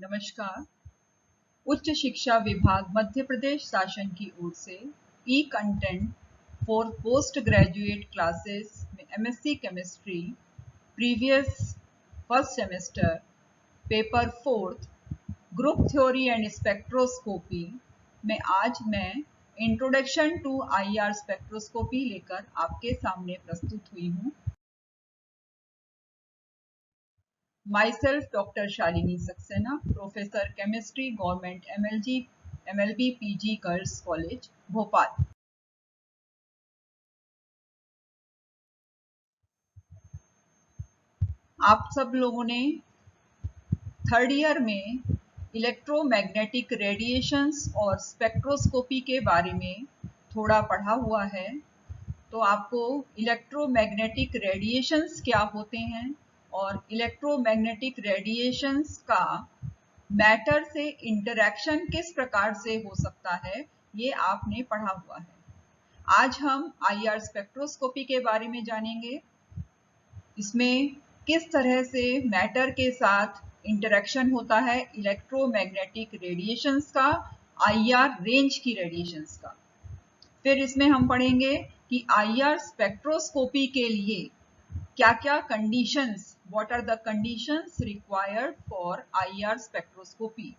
नमस्कार। उच्च शिक्षा विभाग मध्य प्रदेश शासन की ओर से e content for post graduate classes में MSc chemistry previous first semester paper fourth group theory and spectroscopy में आज मैं इंट्रोडक्शन टू आईआर स्पेक्ट्रोस्कोपी लेकर आपके सामने प्रस्तुत हुई हूँ। Myself, Dr. Shalini Saxena, Professor Chemistry, Government MLB PG Girls College, Bhopal. आप सब लोगों ने थर्ड ईयर में इलेक्ट्रोमैग्नेटिक रेडिएशंस और स्पेक्ट्रोस्कोपी के बारे में थोड़ा पढ़ा हुआ है। तो आपको इलेक्ट्रोमैग्नेटिक रेडिएशंस क्या होते हैं और इलेक्ट्रोमैग्नेटिक रेडिएशंस का मैटर से इंटरैक्शन किस प्रकार से हो सकता है, ये आपने पढ़ा हुआ है। आज हम आईआर स्पेक्ट्रोस्कोपी के बारे में जानेंगे। इसमें किस तरह से मैटर के साथ इंटरैक्शन होता है इलेक्ट्रोमैग्नेटिक रेडिएशंस का, आईआर रेंज की रेडिएशंस का। फिर इसमें हम पढ़ेंगे कि आईआर स्पेक्ट्रोस्कोपी के लिए क्या क्या conditions, what are the conditions required for IR spectroscopy।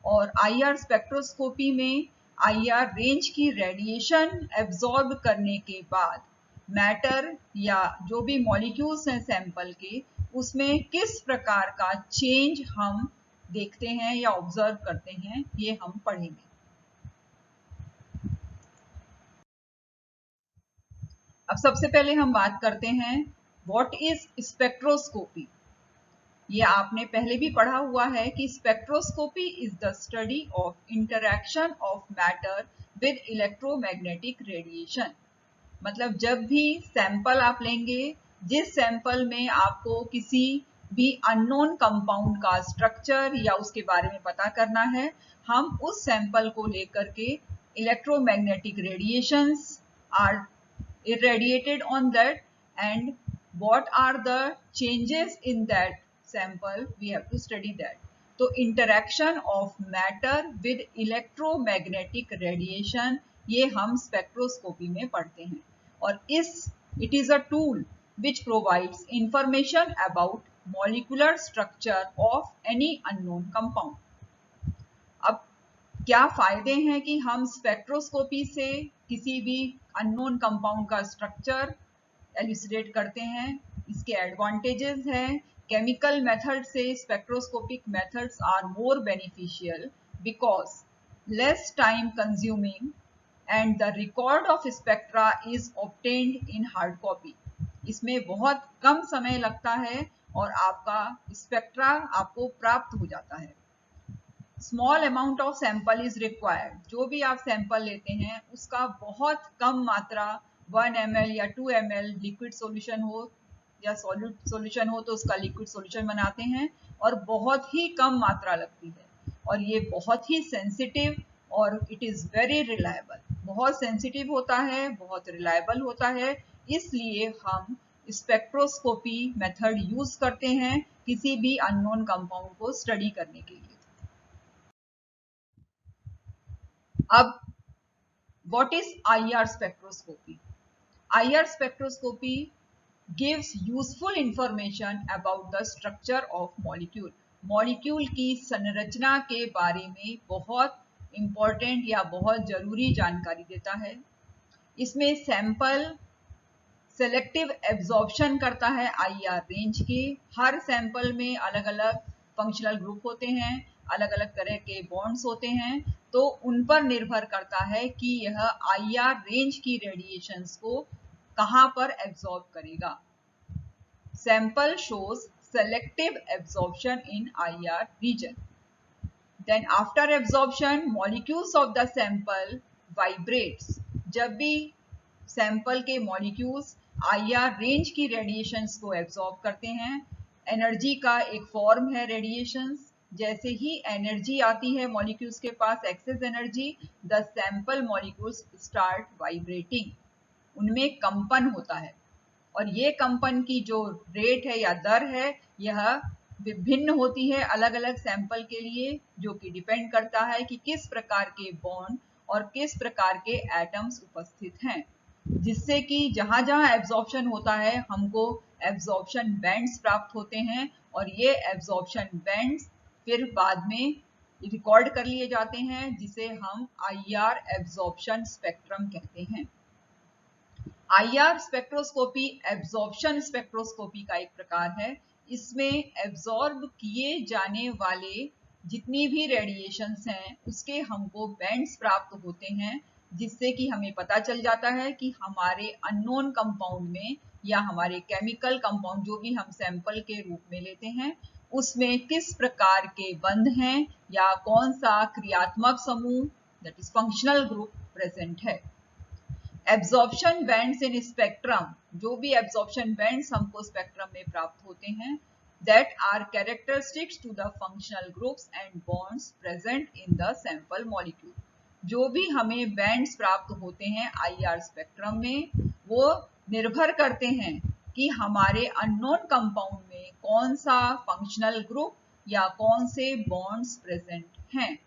और IR स्पेक्ट्रोस्कोपी में IR रेंज की रेडिएशन एब्जॉर्ब करने के बाद मैटर या जो भी मॉलिक्यूल्स हैं सैंपल के, उसमें किस प्रकार का चेंज हम देखते हैं या ऑब्जर्व करते हैं, ये हम पढ़ेंगे। अब सबसे पहले हम बात करते हैं व्हाट इज स्पेक्ट्रोस्कोपी। ये आपने पहले भी पढ़ा हुआ है कि spectroscopy is the study of interaction of matter with electromagnetic radiation. मतलब जब भी सैंपल आप लेंगे, जिस सैंपल में आपको किसी भी अननोन कंपाउंड का स्ट्रक्चर या उसके बारे में पता करना है, हम उस सैंपल को लेकर के electromagnetic radiations are irradiated on that and what are the changes in that sample, we have to study that। तो interaction of matter with electromagnetic radiation ये हम स्पेक्ट्रोस्कोपी में पढ़ते हैं। और it is a tool which provides information about molecular structure of any unknown compound। अब क्या फायदे हैं कि हम स्पेक्ट्रोस्कोपी से किसी भी अननोन कंपाउंड का स्ट्रक्चर एल्यूसिडेट करते हैं, इसके एडवांटेजेस हैं। केमिकल मेथड से spectroscopic methods are more beneficial because less time consuming and the record of spectra is obtained in hard copy. इसमें बहुत कम समय लगता है और आपका स्पेक्ट्रा आपको प्राप्त हो जाता है। Small amount of sample is required. जो भी आप सैंपल लेते हैं उसका बहुत कम मात्रा 1 ml या 2 ml लिक्विड सॉल्यूशन हो या सॉल्यूट सॉल्यूशन हो तो उसका लिक्विड सॉल्यूशन बनाते हैं और बहुत ही कम मात्रा लगती है। और ये बहुत ही सेंसिटिव और इट इज़ वेरी रिलायबल। बहुत सेंसिटिव होता है, बहुत रिलायबल होता है, इसलिए हम स्पेक्ट्रोस्कोपी मेथड यूज करते हैं किसी भी अननोन कंपाउंड को स्टडी करने के लिए। अब what is IR spectroscopy? IR spectroscopy gives useful information about the structure of molecule। Molecule की संरचना के बारे में बहुत इम्पोर्टेंट या बहुत जरूरी जानकारी देता है। इसमें सैंपल सेलेक्टिव एब्जॉर्प्शन करता है आईआर रेंज की। हर सैंपल में अलग अलग फंक्शनल ग्रुप होते हैं, अलग अलग तरह के बॉन्ड्स होते हैं, तो उन पर निर्भर करता है कि यह आईआर रेंज की रेडिएशंस को कहाँ पर एब्जॉर्ब करेगा। Sample shows selective absorption in IR region. Then after absorption molecules of the sample vibrates. जब भी सैंपल के मॉलिक्यूल्स आईआर रेंज की रेडिएशंस को एब्जॉर्ब करते हैं, एनर्जी का एक फॉर्म है रेडिएशंस। जैसे ही एनर्जी आती है मॉलिक्यूल्स के पास, excess energy, the sample molecules start vibrating. उनमें कंपन होता है और ये कंपन की जो रेट है या दर है, यह भिन्न होती है अलग अलग सैंपल के लिए, जो कि डिपेंड करता है कि किस प्रकार के बॉन्ड और किस प्रकार के एटम्स उपस्थित हैं, जिससे कि जहां जहां एब्जॉर्प्शन होता है हमको एब्जॉर्प्शन बैंड्स प्राप्त होते हैं, और ये एब्जॉर्प्शन बैंड्स फिर बाद में रिकॉर्ड कर लिए जाते हैं, जिसे हम आईआर एब्जॉर्प्शन स्पेक्ट्रम कहते हैं। आईआर स्पेक्ट्रोस्कोपी एब्जॉर्प्शन स्पेक्ट्रोस्कोपी का एक प्रकार है। इसमें एब्जॉर्ब किए जाने वाले जितनी भी रेडिएशंस हैं उसके हमको बैंड्स प्राप्त होते हैं, जिससे कि हमें पता चल जाता है कि हमारे अननोन कंपाउंड में या हमारे केमिकल कंपाउंड जो भी हम सैंपल के रूप में लेते हैं उसमें किस प्रकार के बंध हैं या कौन सा क्रियात्मक समूह that is functional group present है। एब्जॉर्प्शन बैंड्स इन स्पेक्ट्रम, जो भी एब्जॉर्प्शन बैंड्स हमको स्पेक्ट्रम में प्राप्त होते हैं, that are characteristics to the functional groups and bonds present in the sample molecule. जो भी हमें बैंड्स प्राप्त होते हैं आईआर स्पेक्ट्रम में, वो निर्भर करते हैं कि हमारे अननोन कंपाउंड में कौन सा फंक्शनल ग्रुप या कौन से बॉन्ड्स प्रेजेंट हैं।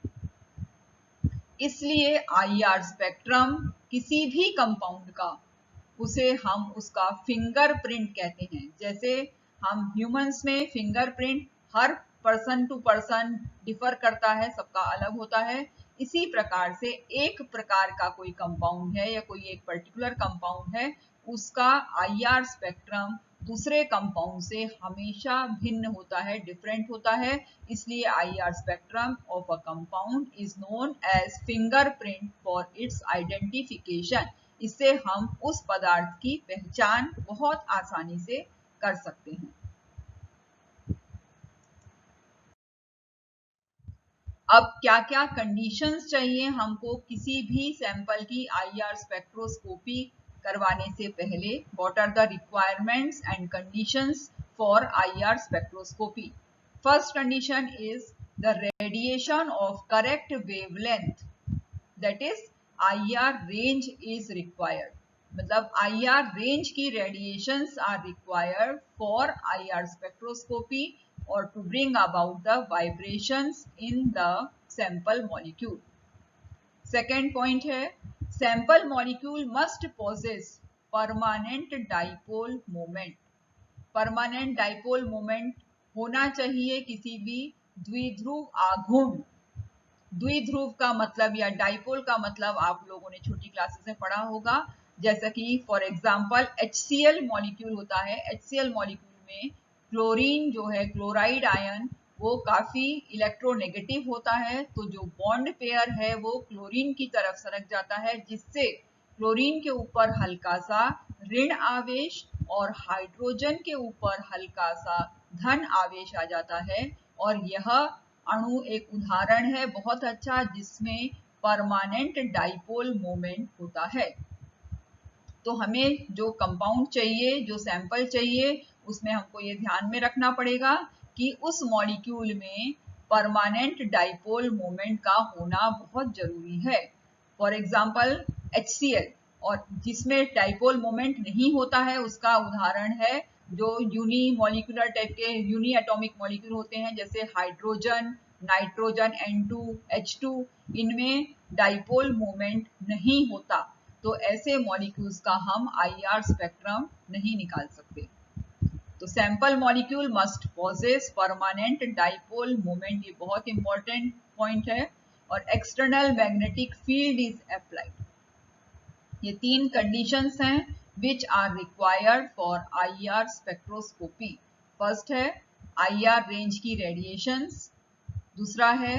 इसलिए आईआर स्पेक्ट्रम किसी भी कंपाउंड का, उसे हम उसका फिंगरप्रिंट कहते हैं। जैसे हम ह्यूमंस में फिंगरप्रिंट हर पर्सन टू पर्सन डिफर करता है, सबका अलग होता है, इसी प्रकार से एक प्रकार का कोई कंपाउंड है या कोई एक पर्टिकुलर कंपाउंड है, उसका आईआर स्पेक्ट्रम दूसरे कंपाउंड से हमेशा भिन्न होता है, डिफरेंट होता है। इसलिए IR spectrum of a compound is known as fingerprint for its identification. इससे हम उस पदार्थ की पहचान बहुत आसानी से कर सकते हैं। अब क्या क्या कंडीशंस चाहिए हमको किसी भी सैंपल की आईआर स्पेक्ट्रोस्कोपी करवाने से पहले? What are the requirements and conditions for IR spectroscopy? First condition is the radiation of correct wavelength, that is IR range is required. मतलब आईआर रेंज की radiations are required for IR spectroscopy or to bring about the vibrations in the sample molecule. Second point है, sample molecule must possess permanent dipole moment. Permanent dipole moment होना चाहिए किसी भी द्विध्रुव आघूर्ण। द्विध्रुव का मतलब या डाइपोल का मतलब आप लोगों ने छोटी क्लासेस में पढ़ा होगा, जैसा कि फॉर एग्जांपल HCl मॉलिक्यूल होता है। HCl मॉलिक्यूल में क्लोरीन जो है, क्लोराइड आयन, वो काफी इलेक्ट्रोनेगेटिव होता है, तो जो बॉन्ड पेयर है वो क्लोरीन की तरफ सरक जाता है, जिससे क्लोरीन के ऊपर हल्का सा ऋण आवेश और हाइड्रोजन के ऊपर हल्का सा धन आवेश आ जाता है। और यह अणु एक उदाहरण है बहुत अच्छा जिसमें परमानेंट डाइपोल मोमेंट होता है। तो हमें जो कंपाउंड चाहिए, जो सैंपल चाहिए, उसमें हमको ये ध्यान में रखना पड़ेगा कि उस मॉलिक्यूल में परमानेंट डाइपोल मोमेंट का होना बहुत जरूरी है। फॉर एग्जांपल HCl, और जिसमें डाइपोल मोमेंट नहीं होता है उसका उदाहरण है जो यूनी मॉलिक्यूलर टाइप के यूनी एटॉमिक मॉलिक्यूल होते हैं, जैसे हाइड्रोजन, नाइट्रोजन, N2, H2, इनमें डाइपोल मोमेंट नहीं होता, तो ऐसे मॉलिक्यूल्स का हम आईआर स्पेक्ट्रम नहीं निकाल सकते। तो sample molecule must possess permanent dipole moment, ये बहुत इंपॉर्टेंट पॉइंट है। और external magnetic field is applied. ये तीन कंडीशंस हैं which are required for IR spectroscopy. First है आईआर रेंज की रेडिएशंस, दूसरा है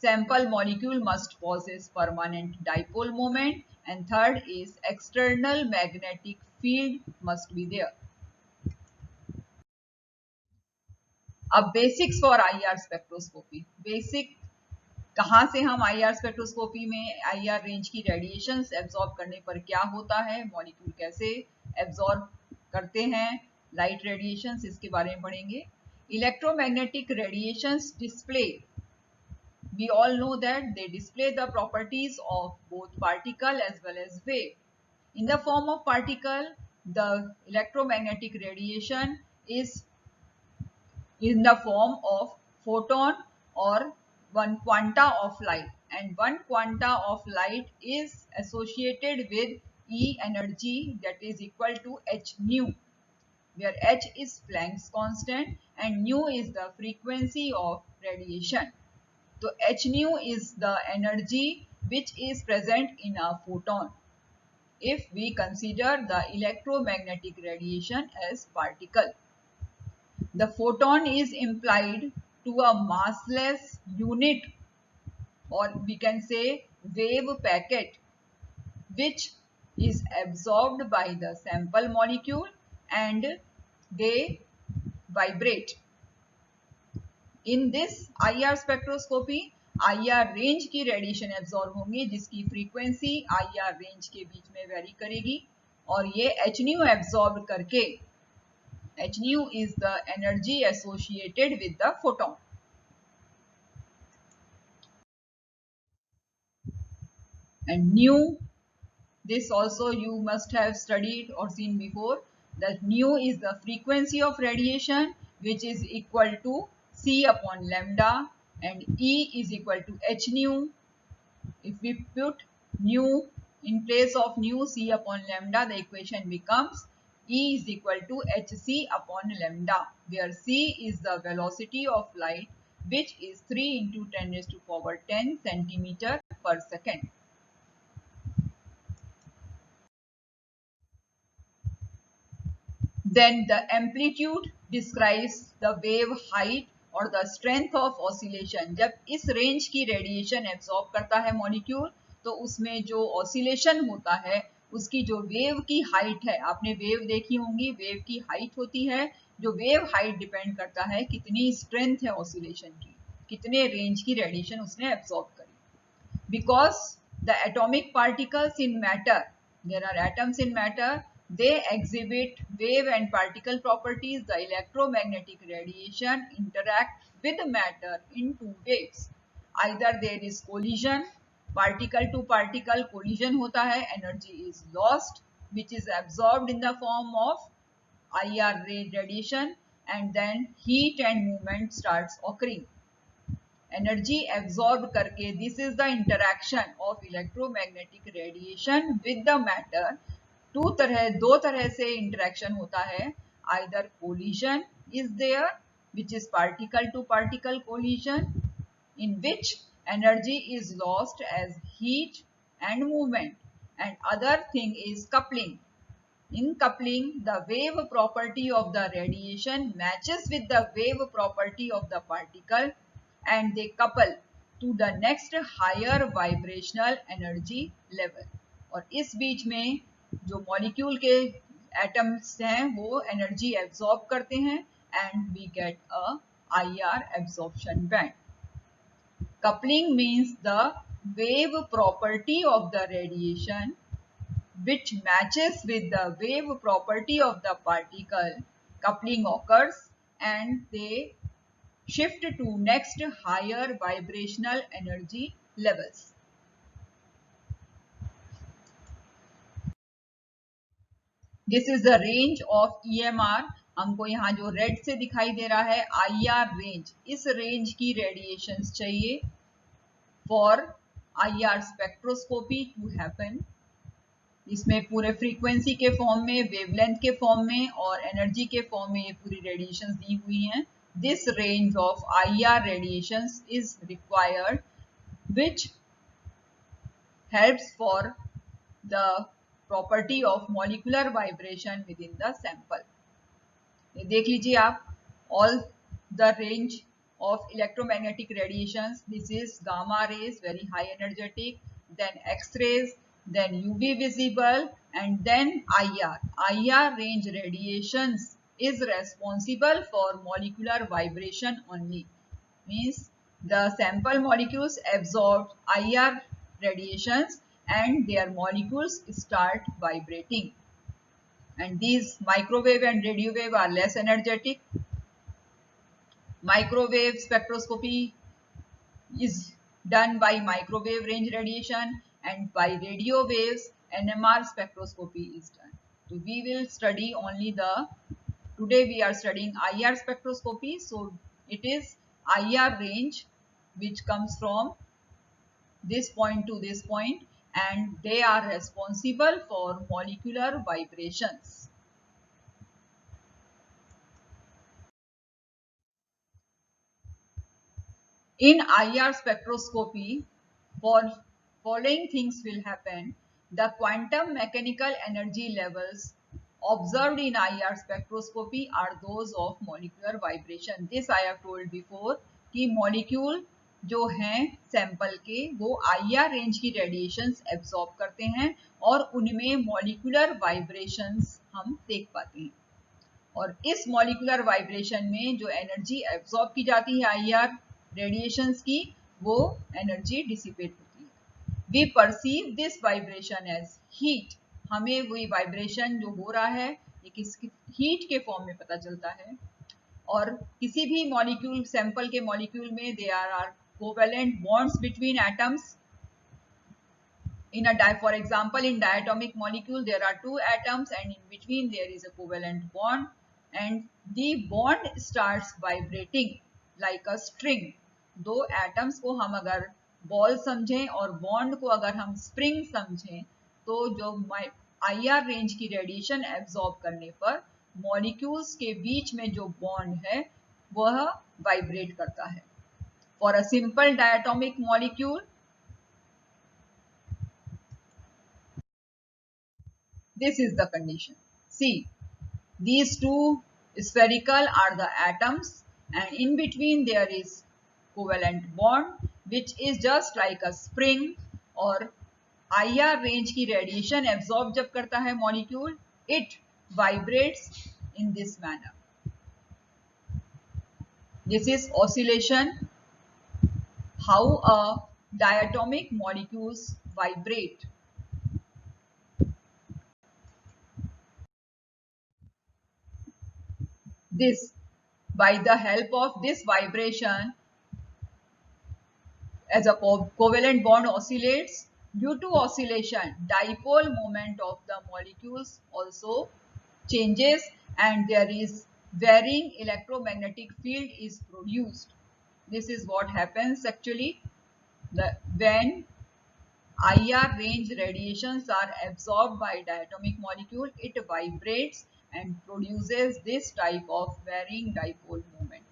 sample molecule must possess permanent dipole moment, and third is external magnetic field must be there. अब basics for IR spectroscopy. Basic कहाँ से हम IR spectroscopy में IR range की रेडिएशंस एब्जॉर्ब करने पर क्या होता है, मॉलिक्यूल कैसे एब्जॉर्ब करते हैं लाइट रेडिएशंस, इसके बारे में पढ़ेंगे। Electromagnetic radiations display, we all know that they display the properties of both particle as well as wave. In the form of particle, the electromagnetic radiation is in the form of photon or one quanta of light, and one quanta of light is associated with E energy that is equal to h nu, where h is Planck's constant and nu is the frequency of radiation. So h nu is the energy which is present in a photon if we consider the electromagnetic radiation as particle. The photon is implied to a massless unit, or we can say wave packet, which is absorbed by the sample molecule and they vibrate. In this IR spectroscopy, IR range की radiation absorb होंगी जिसकी frequency IR range के बीच में very करेगी, और ये h nu absorb करके, h nu is the energy associated with the photon. And nu, this also you must have studied or seen before, that nu is the frequency of radiation which is equal to c upon lambda, and E is equal to h nu. If we put nu in place of nu c upon lambda, the equation becomes E is equal to hc upon lambda, where c is the velocity of light, which is 3 into 10 raised to power 10 centimeter per second. Then the amplitude describes the wave height और the strength of oscillation. जब इस range की radiation absorb करता है molecule, तो उसमें जो oscillation होता है उसकी जो वेव की हाइट है, आपने वेव देखी होंगी, वेव की हाइट होती है, जो वेव हाइट डिपेंड करता है कितनी स्ट्रेंथ है ऑसिलेशन की, कितने रेंज की रेडिएशन उसने एब्जॉर्ब करी. Because the atomic particles in matter, there are atoms in matter, they exhibit wave and particle properties. The electromagnetic radiation interact with matter in two ways. Either there is collision, particle to particle collision होता है, energy is lost, which is absorbed in the form of IR ray radiation, and then heat and movement starts occurring. Energy absorb करके, this is the interaction of electromagnetic radiation with the matter. दो तरह से interaction होता है. Either collision is there which is particle to particle collision, in which energy is lost as heat and movement, and other thing is coupling. In coupling, the wave property of the radiation matches with the wave property of the particle and they couple to the next higher vibrational energy level. और इस बीच में जो molecule के atoms हैं वो energy absorb करते हैं and we get a IR absorption band. Coupling means the wave property of the radiation which matches with the wave property of the particle. Coupling occurs and they shift to next higher vibrational energy levels. This is the range of EMR. हमको यहाँ जो red से दिखाई दे रहा है IR range, इस range की radiations चाहिए for IR spectroscopy to happen. इसमें पूरे फ्रीक्वेंसी के फॉर्म में, वेवलेंथ के फॉर्म में और एनर्जी के फॉर्म में ये पूरी रेडिएशंस दी हुई हैं. This range of IR radiations is required, which helps for the property of molecular vibration within the sample. ये देख लीजिए आप, all the range of electromagnetic radiations. This is gamma rays, very high energetic, then X-rays, then UV visible, and then IR. IR range radiations is responsible for molecular vibration only. Means the sample molecules absorb IR radiations and their molecules start vibrating. And these microwave and radio wave are less energetic. Microwave spectroscopy is done by microwave range radiation, and by radio waves NMR spectroscopy is done. So we will study only the today we are studying IR spectroscopy. So it is IR range which comes from this point to this point, and they are responsible for molecular vibrations. In IR spectroscopy, following things will happen. The quantum mechanical energy levels observed in IR spectroscopy are those of molecular vibration. This I have told before कि molecule जो हैं sample के वो IR range की radiations absorb करते हैं और उनमें मॉलिक्यूलर वाइब्रेशंस हम देख पाते हैं। और इस मॉलिक्यूलर वाइब्रेशन में जो एनर्जी एब्जॉर्ब की जाती है आईआर रेडिएशंस की, वो एनर्जी डिसिपेट होती है। We perceive this vibration as heat. हमें वही वाइब्रेशन जो हो रहा है ये किस हीट के फॉर्म में पता चलता है। और किसी भी मॉलिक्यूल सैंपल के मॉलिक्यूल में there are covalent bonds between atoms. For example, in diatomic molecule, there are two atoms and in between there is a covalent bond, and the bond starts vibrating like a string. दो atoms को हम अगर ball समझें और bond को अगर हम spring समझें, तो जो IR रेंज की रेडिएशन एब्जॉर्ब करने पर मॉलिक्यूल्स के बीच में जो बॉन्ड है वह वाइब्रेट करता है। For a simple diatomic molecule, this is the condition. See, these two spherical are the atoms, and in between there is covalent bond which is just like a spring. और IR range की radiation absorb जब करता है molecule, it vibrates in this manner. This is oscillation, how a diatomic molecules vibrate. This, by the help of this vibration, as a covalent bond oscillates, due to oscillation, dipole moment of the molecules also changes and there is varying electromagnetic field is produced. This is what happens actually when IR range radiations are absorbed by diatomic molecule, it vibrates and produces this type of varying dipole moment.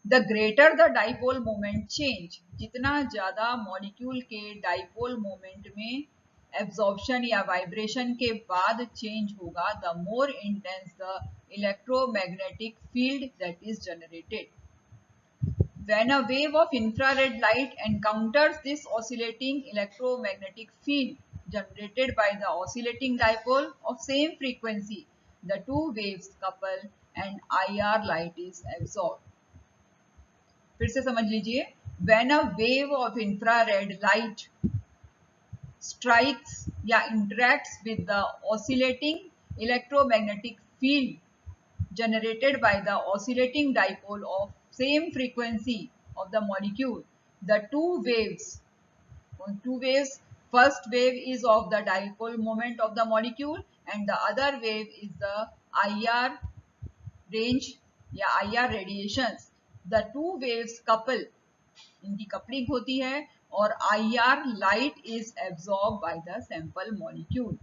The greater the dipole moment change, जितना ज़्यादा molecule के dipole moment में absorption या vibration के बाद change होगा, the more intense the electromagnetic field that is generated. When a wave of infrared light encounters this oscillating electromagnetic field generated by the oscillating dipole of same frequency, the two waves couple and IR light is absorbed. फिर से समझ लीजिए, when a wave of infrared light strikes या interacts with the oscillating electromagnetic field generated by the oscillating dipole of same frequency of the molecule, the two waves, first wave is of the dipole moment of the molecule and the other wave is the IR range या IR radiations. The two waves couple, इनकी coupling होती है और IR light is absorbed by the sample molecule.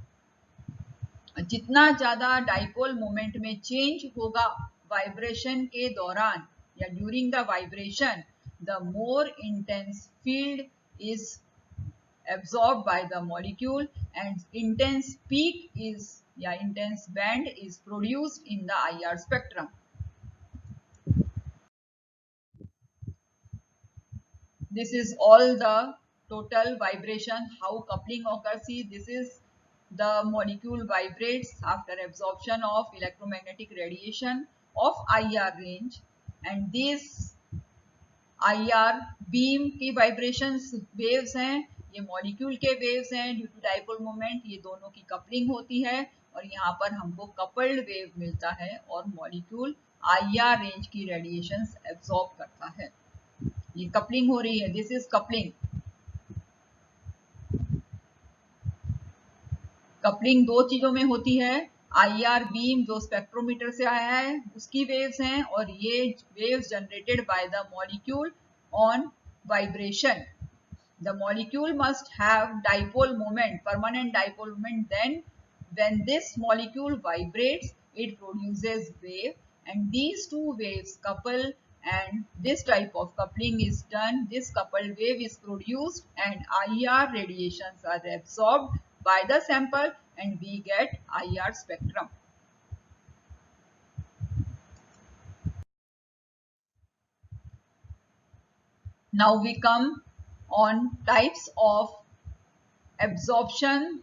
जितना ज़्यादा dipole moment में change होगा vibration के दौरान या during the vibration, the more intense field is absorbed by the molecule and intense peak is या intense band is produced in the IR spectrum. This is all the total vibration, how coupling occurs. See, this is the molecule vibrates after absorption of electromagnetic radiation of IR range, and these IR beam की vibrations waves हैं, ये molecule के waves हैं due to dipole moment, ये दोनों की coupling होती है और यहाँ पर हमको coupled wave मिलता है और molecule IR range की radiations absorb करता है। ये कपलिंग हो रही है, दिस इज कपलिंग। कपलिंग दो चीजों में होती है, IR बीम जो स्पेक्ट्रोमीटर से आया है उसकी वेव्स हैं, और ये waves generated by the molecule on vibration. The molecule must have dipole moment, permanent dipole moment. Then when this molecule vibrates, it produces wave, and these two waves couple, and this type of coupling is done. This coupled wave is produced and IR radiations are absorbed by the sample and we get IR spectrum. Now we come on types of absorption,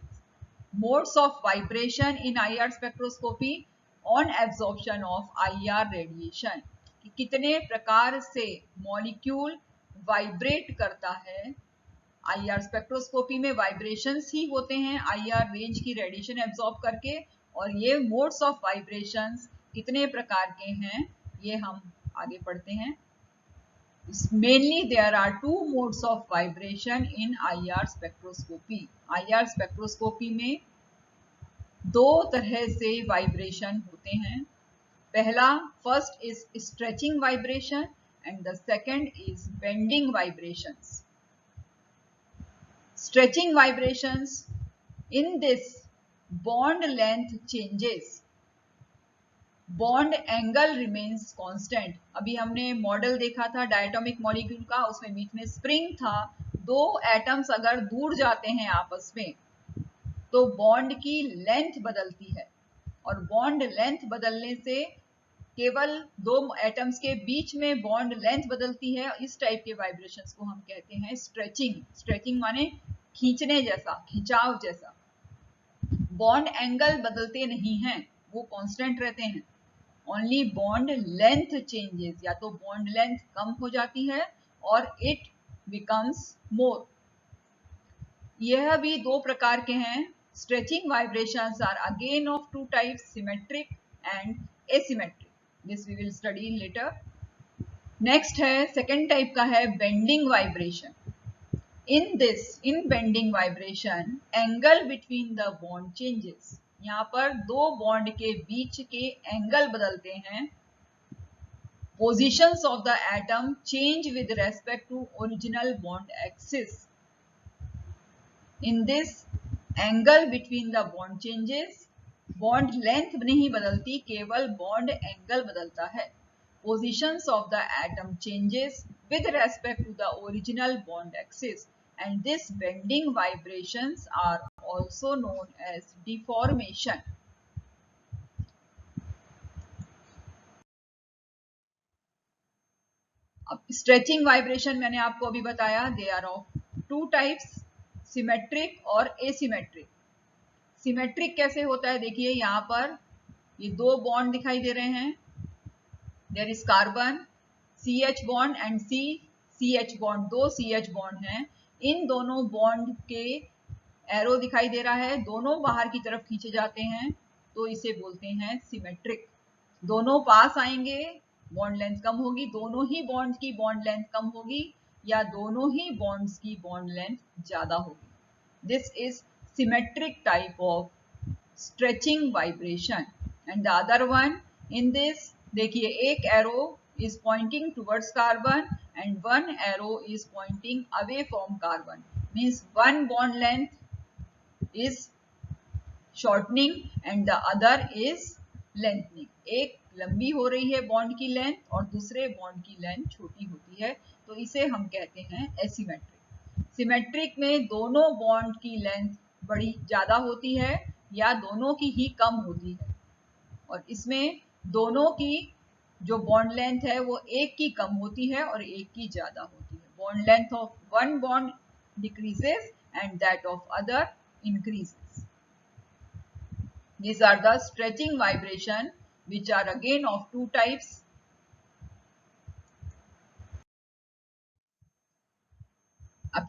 modes of vibration in IR spectroscopy, on absorption of IR radiation. कि कितने प्रकार से molecule vibrate करता है. IR spectroscopy में vibrations ही होते हैं IR range की रेडिएशन एब्जॉर्ब करके, और ये मोड्स ऑफ वाइब्रेशंस कितने प्रकार के हैं ये हम आगे पढ़ते हैं. Mainly there are two modes of vibration in IR spectroscopy. IR spectroscopy में दो तरह से वाइब्रेशन होते हैं. पहला, first is stretching vibration and the second is bending vibrations. Stretching vibrations, in this bond length changes, bond angle remains constant. अभी हमने model देखा था डायटोमिक मॉलिक्यूल का, उसमें बीच में स्प्रिंग था. दो एटम्स अगर दूर जाते हैं आपस में तो बॉन्ड की लेंथ बदलती है, और बॉन्ड लेंथ बदलने से केवल दो एटम्स के बीच में बॉन्ड लेंथ बदलती है. इस टाइप के वाइब्रेशंस को हम कहते हैं स्ट्रेचिंग. स्ट्रेचिंग माने खींचने जैसा, खिंचाव जैसा. बॉन्ड एंगल बदलते नहीं हैं, वो कांस्टेंट रहते हैं. ओनली बॉन्ड लेंथ चेंजेस, या तो बॉन्ड लेंथ कम हो जाती है और इट बिकम्स मोर. यह भी दो प्रकार के हैं. Stretching vibrations are again of two types, symmetric and asymmetric. This we will study later. Next है सेकेंड टाइप का है bending vibration. in bending vibration, angle between the bond changes. यहाँ पर दो बॉन्ड के बीच के एंगल बदलते हैं. Positions of the atom change with respect to original bond axis. In this angle between the bond changes, bond length नहीं बदलती, केवल bond angle बदलता है. Positions of the atom changes with respect to the original bond axis, and this bending vibrations are also known as deformation. अब stretching vibration मैंने आपको अभी बताया, they are of two types, symmetric और asymmetric. Symmetric कैसे होता है, देखिए यहाँ पर ये दो बॉन्ड दिखाई दे रहे हैं. There is carbon, CH bond and CH bond, दो CH बॉन्ड हैं. इन दोनों बॉन्ड के एरो दिखाई दे रहा है, दोनों बाहर की तरफ खींचे जाते हैं, तो इसे बोलते हैं सिमेट्रिक. दोनों पास आएंगे, बॉन्ड लेंथ कम होगी. दोनों ही बॉन्ड की बॉन्ड लेंथ कम होगी, या दोनों ही बॉन्ड्स की बॉन्ड लेंथ ज्यादा होगी. This is symmetric type of stretching vibration. And the other one, in this देखिए एक arrow is pointing towards carbon and one arrow is pointing away from carbon. Means one bond length is shortening and the other is lengthening. एक लंबी हो रही है bond की length और दूसरे बॉन्ड की लेंथ छोटी होती है, तो इसे हम कहते हैं एसिमेट्रिक. सिमेट्रिक में दोनों बॉन्ड की लेंथ बड़ी ज्यादा होती है या दोनों की ही कम होती है, और इसमें दोनों की जो बॉन्ड लेंथ है वो एक की कम होती है और एक की ज्यादा होती है. Bond length of one bond decreases and that of other increases. These are the stretching vibration, which are again of two types.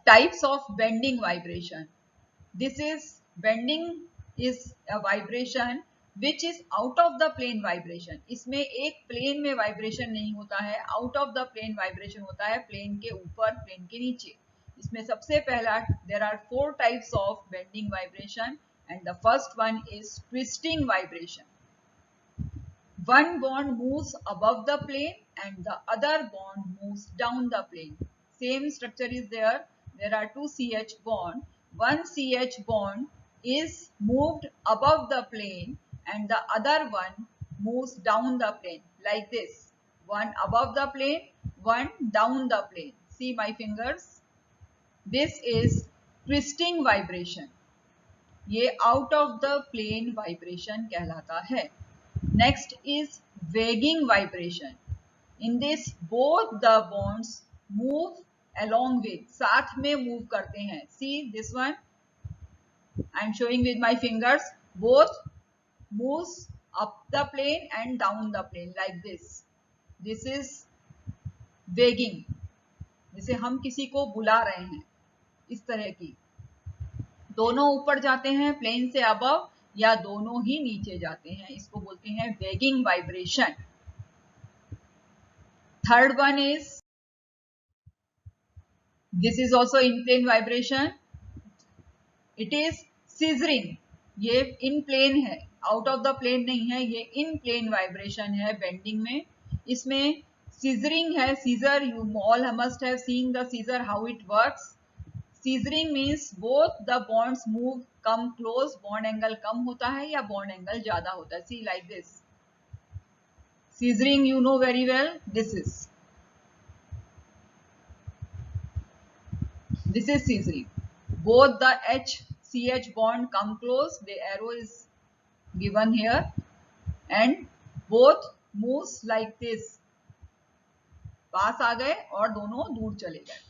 Types of bending vibration. This is bending is a vibration which is out of the plane vibration. इसमें एक plane में vibration नहीं होता है, out of the plane vibration होता है, plane के ऊपर, प्लेन के नीचे. इसमें सबसे पहला, there are four types of bending vibration. and the first one is twisting vibration. One bond moves above the plane and the other bond moves down the plane. Same structure is there. There are two CH bond. One CH bond is moved above the plane and the other one moves down the plane like this. One above the plane, one down the plane. See my fingers. This is twisting vibration. ये out of the plane vibration कहलाता है. Next is vagging vibration. In this both the bonds move along with, साथ में move करते हैं. See this one. I am showing with my fingers. Both moves up the plane and down the plane like this. This is vagging. जिसे हम किसी को बुला रहे हैं, इस तरह की. दोनों ऊपर जाते हैं प्लेन से अबव या दोनों ही नीचे जाते हैं, इसको बोलते हैं wagging vibration. Third one is, this is also in plane vibration. It is scissoring. ये इन प्लेन है, आउट ऑफ द प्लेन नहीं है, ये इन प्लेन वाइब्रेशन है बेंडिंग में. इसमें सीजरिंग है. Scissor, you all must have seen the scissor, how it works. Scissoring means both the bonds move come close. Bond angle कम होता है या बॉन्ड एंगल ज्यादा होता है. See like this. Scissoring you know very well. This is scissoring. Both the HCH bond come close. The arrow is given here and both moves like this. पास आ गए और दोनों दूर चले गए.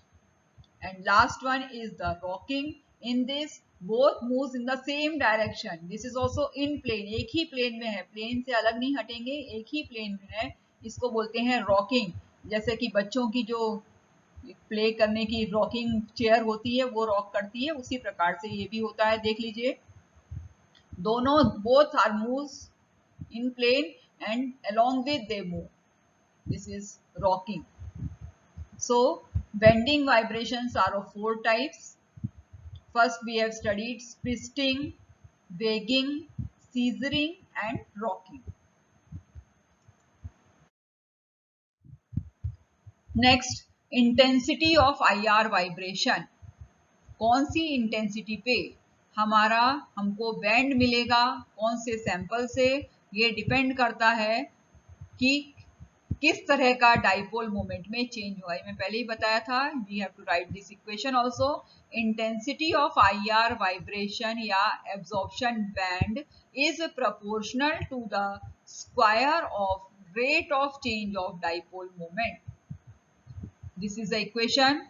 And last one is the rocking. In this both moves in the same direction. This is also in plane. एक ही plane में है, plane से अलग नहीं हटेंगे, एक ही plane में है. इसको बोलते हैं rocking. जैसे कि बच्चों की जो प्ले करने की रॉकिंग चेयर होती है वो रॉक करती है, उसी प्रकार से ये भी होता है. देख लीजिए, दोनों both are moves in plane and along with they move. This is rocking. So bending vibrations are of 4 types. First we have studied twisting, vagging, scissoring and rocking. Next, intensity of IR vibration. कौन सी intensity पे हमको band मिलेगा, कौन से sample से, ये depend करता है कि किस तरह का डाइपोल मोमेंट में चेंज हुआ है. मैं पहले ही बताया था. We have to write this equation also. Intensity of IR vibration या absorption band is proportional to the square of rate of change of dipole moment. This is the equation.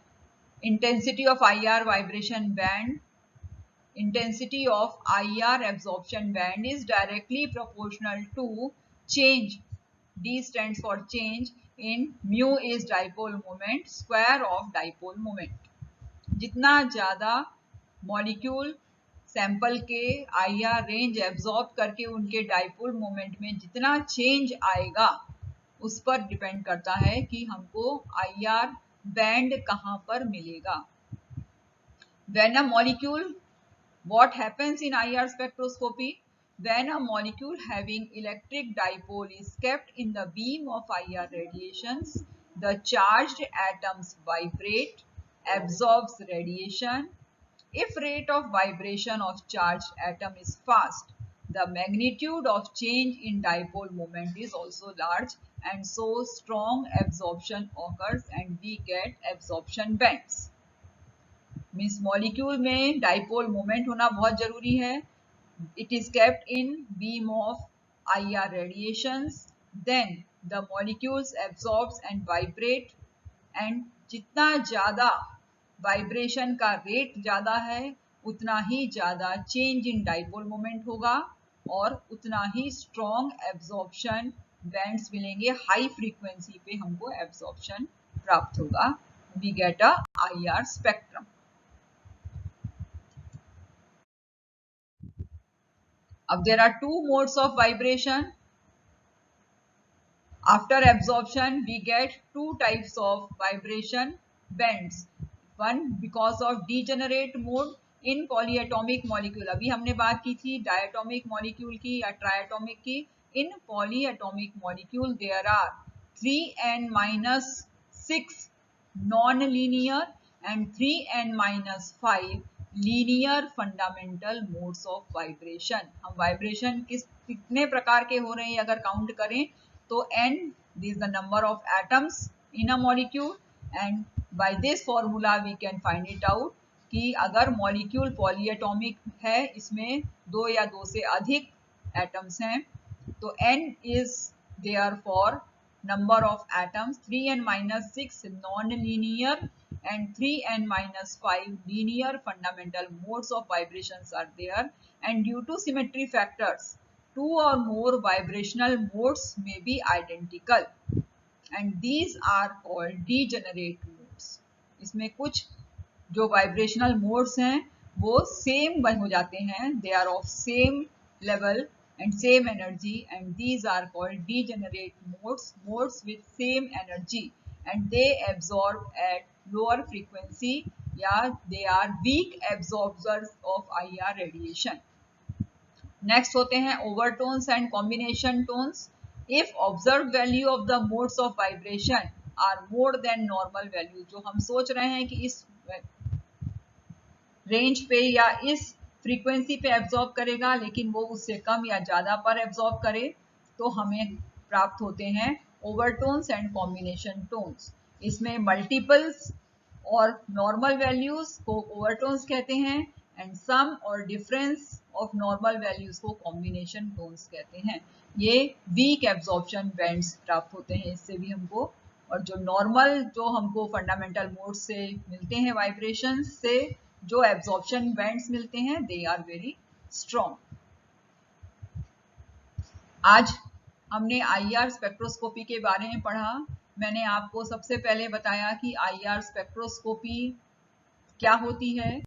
Intensity of IR vibration band, intensity of IR absorption band is directly proportional to change. D stands for change in mu is dipole moment, square of dipole moment. जितना ज़्यादा molecule sample के IR range absorb करके उनके dipole moment में जितना change आएगा उस पर डिपेंड करता है कि हमको IR बैंड कहाँ पर मिलेगा. When a molecule, what happens in IR spectroscopy? When a molecule having electric dipole is kept in the beam of IR radiations, the charged atoms vibrate, absorbs radiation. If rate of vibration of charged atom is fast, the magnitude of change in dipole moment is also large, and so strong absorption occurs and we get absorption bands. Means molecule में dipole moment होना बहुत जरूरी है. It is kept in beam of IR radiations, then the molecules absorbs and vibrate, and जितना ज़्यादा vibration का rate ज़्यादा है उतना ही ज़्यादा चेंज इन डाइपोल मोमेंट होगा और उतना ही स्ट्रॉन्ग एब्जॉर्प्शन बैंड्स मिलेंगे. हाई फ्रीक्वेंसी पे हमको एब्जॉर्प्शन प्राप्त होगा. We get a IR spectrum. Now there are two modes of vibration. After absorption we get two types of vibration bands. One because of degenerate mode, in polyatomic molecule, अभी हमने बात की थी diatomic molecule की या triatomic की, in polyatomic molecule there are 3n-6 non-linear and 3n-5 linear fundamental modes of vibration. हम vibration कितने प्रकार के हो रहे हैं अगर काउंट करें तो n this the number of atoms in a molecule, and by this formula we can find it out कि अगर मॉलिक्यूल पॉलीएटॉमिक है, इसमें दो या दो से अधिक एटम्स हैं, तो n is there for number of atoms, 3n-6 non-linear and 3n-5 linear fundamental modes of vibrations are there, and due to symmetry factors 2 or more vibrational modes may be identical and these are called degenerate modes। इसमें कुछ जो vibrational modes हैं वो same हो जाते हैं, they are of same level and same energy, and these are called degenerate modes, modes with same energy and they absorb at lower frequency, yeah, they are weak absorbers of IR radiation। next होते हैं overtones and combination tones। if observed value of the modes of vibration are more than normal value, जो हम सोच रहे हैं कि इस range पे या इस फ्रीक्वेंसी पे एब्जॉर्ब करेगा लेकिन वो उससे कम या ज़्यादा पर एब्जॉर्ब करे, तो हमें प्राप्त होते हैं ओवरटोन्स एंड कॉम्बिनेशन टोन्स। इसमें मल्टीपल्स और नॉर्मल वैल्यूज को ओवरटोन्स कहते हैं एंड सम और डिफरेंस ऑफ नॉर्मल वैल्यूज को कॉम्बिनेशन टोन्स कहते हैं। ये वीक एब्जॉर्प्शन बैंड्स प्राप्त होते हैं इससे भी हमको, और जो नॉर्मल जो हमको फंडामेंटल मोड से मिलते हैं वाइब्रेशन से जो एब्जॉर्प्शन बैंड्स मिलते हैं दे आर वेरी स्ट्रॉन्ग। आज हमने आईआर स्पेक्ट्रोस्कोपी के बारे में पढ़ा। मैंने आपको सबसे पहले बताया कि आईआर स्पेक्ट्रोस्कोपी क्या होती है,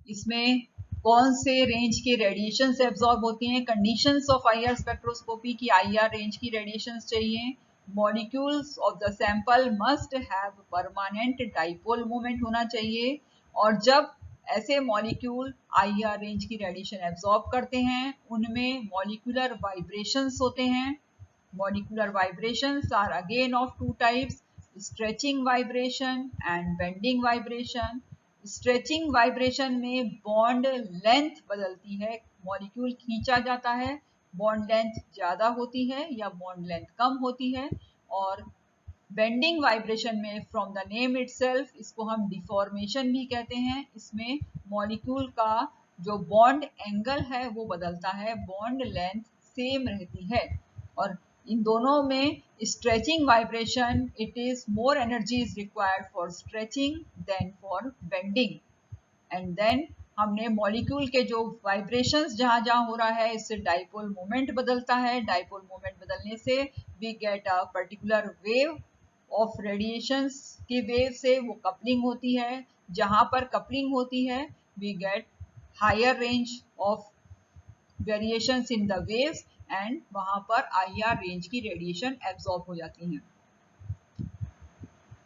इसमें कौन से रेंज के रेडिएशन से एब्जॉर्ब होती हैं, कंडीशंस ऑफ आईआर स्पेक्ट्रोस्कोपी की आईआर रेंज की रेडिएशंस चाहिए, molecules of the sample must have permanent dipole moment होना चाहिए, और जब ऐसे मॉलिक्यूल आईआर रेंज की रेडिएशन एब्जॉर्ब करते हैं उनमें मॉलिक्यूलर वाइब्रेशंस होते हैं। Molecular vibrations are again of two types, stretching vibration and bending vibration. Stretching vibration में बॉन्ड लेंथ बदलती है, मॉलिक्यूल खींचा जाता है, बॉन्ड लेंथ ज़्यादा होती है या बॉन्ड लेंथ कम होती है, और बेंडिंग वाइब्रेशन में फ्रॉम द नेम इटसेल्फ इसको हम डिफॉर्मेशन भी कहते हैं। इसमें मॉलिक्यूल का जो बॉन्ड एंगल है वो बदलता है, बॉन्ड लेंथ सेम रहती है। और इन दोनों में stretching vibration, it is more energy is required for stretching than for bending. And then हमने मॉलिक्यूल के जो वाइब्रेशंस जहाँ जहाँ हो रहा है इससे डाइपोल मोमेंट बदलता है, डाइपोल मोमेंट बदलने से we get a particular wave of radiations की वेव से वो कपलिंग होती है, जहाँ पर कपलिंग होती है we get higher range of variations in the waves and वहाँ पर आईआर रेंज की रेडिएशन एब्जॉर्ब हो जाती हैं।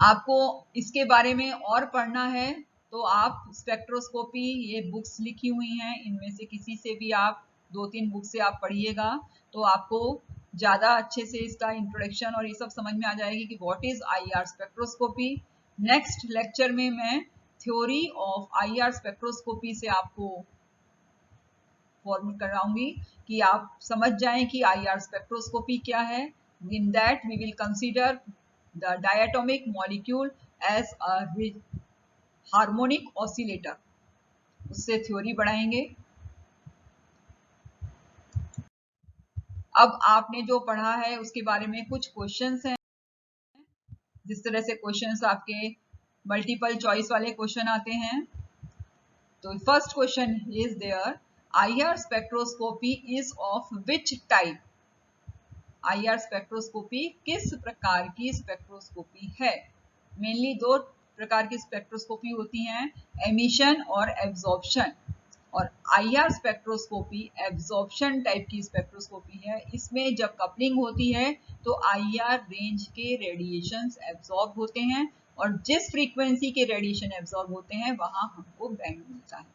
आपको इसके बारे में और पढ़ना है तो आप स्पेक्ट्रोस्कोपी, ये बुक्स लिखी हुई हैं, इनमें से किसी से भी आप 2-3 बुक से आप पढ़िएगा तो आपको ज़्यादा अच्छे से इसका इंट्रोडक्शन और ये सब समझ में आ जाएगी कि what is IR spectroscopy. Next lecture में मैं थ्योरी ऑफ आईआर स्पेक्ट्रोस्कोपी से आपको फॉर्म कराऊंगी कि आप समझ जाएं कि आईआर स्पेक्ट्रोस्कोपी क्या है। In that we will consider the diatomic molecule as a harmonic oscillator, उससे थ्योरी बढ़ाएंगे। अब आपने जो पढ़ा है उसके बारे में कुछ क्वेश्चंस हैं, जिस तरह से क्वेश्चंस आपके मल्टीपल चॉइस वाले क्वेश्चन आते हैं। तो first question is there, IR spectroscopy is of which type? IR spectroscopy किस प्रकार की स्पेक्ट्रोस्कोपी है? मेनली दो प्रकार की स्पेक्ट्रोस्कोपी होती हैं, एमिशन और एब्जॉर्प्शन। और आईआर स्पेक्ट्रोस्कोपी एब्जॉर्प्शन टाइप की स्पेक्ट्रोस्कोपी है। इसमें जब कपलिंग होती है तो आईआर रेंज के रेडिएशंस एब्जॉर्ब होते हैं और जिस फ्रीक्वेंसी के रेडिएशन एब्जॉर्ब होते हैं वहां हमको बैंड मिलता है।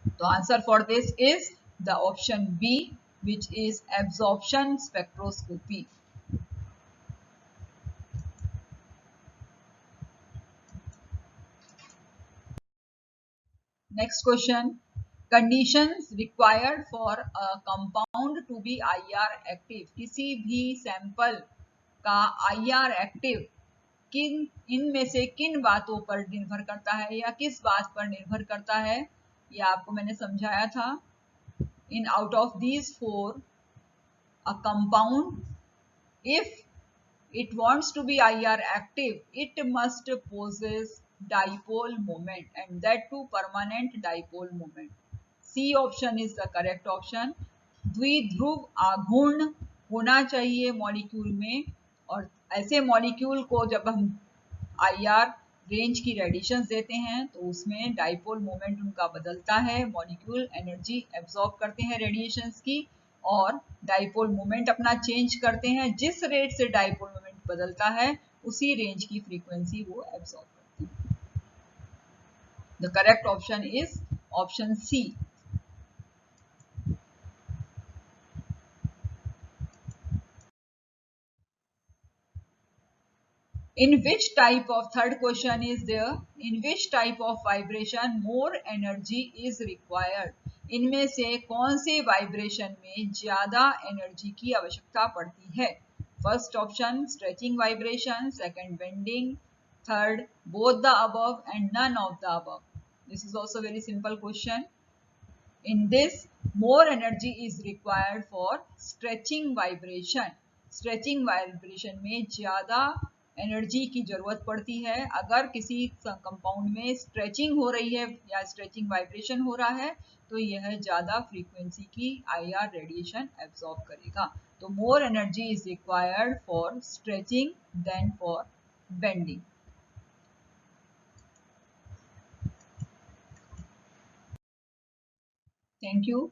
तो answer for this is the option B, which is absorption spectroscopy. Next question, conditions required for a compound to be IR active. किसी भी सैंपल का IR एक्टिव किन इनमें से किन बातों पर निर्भर करता है या किस बात पर निर्भर करता है, ये आपको मैंने समझाया था। In out of these four, a compound if it wants to be IR active, it must possess dipole moment, and that too permanent dipole moment. C option is the correct option. द्विध्रुव आघूर्ण होना चाहिए molecule में, और ऐसे molecule को जब हम IR रेंज की रेडिएशन देते हैं तो उसमें डाइपोल मोमेंट उनका बदलता है, मॉलिक्यूल एनर्जी एब्जॉर्ब करते हैं रेडिएशंस की और डाइपोल मोमेंट अपना चेंज करते हैं। जिस रेट से डाइपोल मोमेंट बदलता है उसी रेंज की फ्रीक्वेंसी वो एब्जॉर्ब करते हैं। The correct option is option C. In which type of, third question is there, in which type of vibration more energy is required? इनमें से कौन से वाइब्रेशन में ज्यादा एनर्जी की आवश्यकता पड़ती है? First option stretching vibration, second bending, third both the above and none of the above. This is also very simple question. In this, more energy is required for stretching vibration. Stretching vibration में ज्यादा energy की जरूरत पड़ती है। अगर किसी compound में stretching हो रही है या स्ट्रेचिंग वाइब्रेशन हो रहा है तो यह ज्यादा फ्रीक्वेंसी की IR रेडिएशन एब्जॉर्ब करेगा। तो more energy is required for stretching than for bending. Thank you.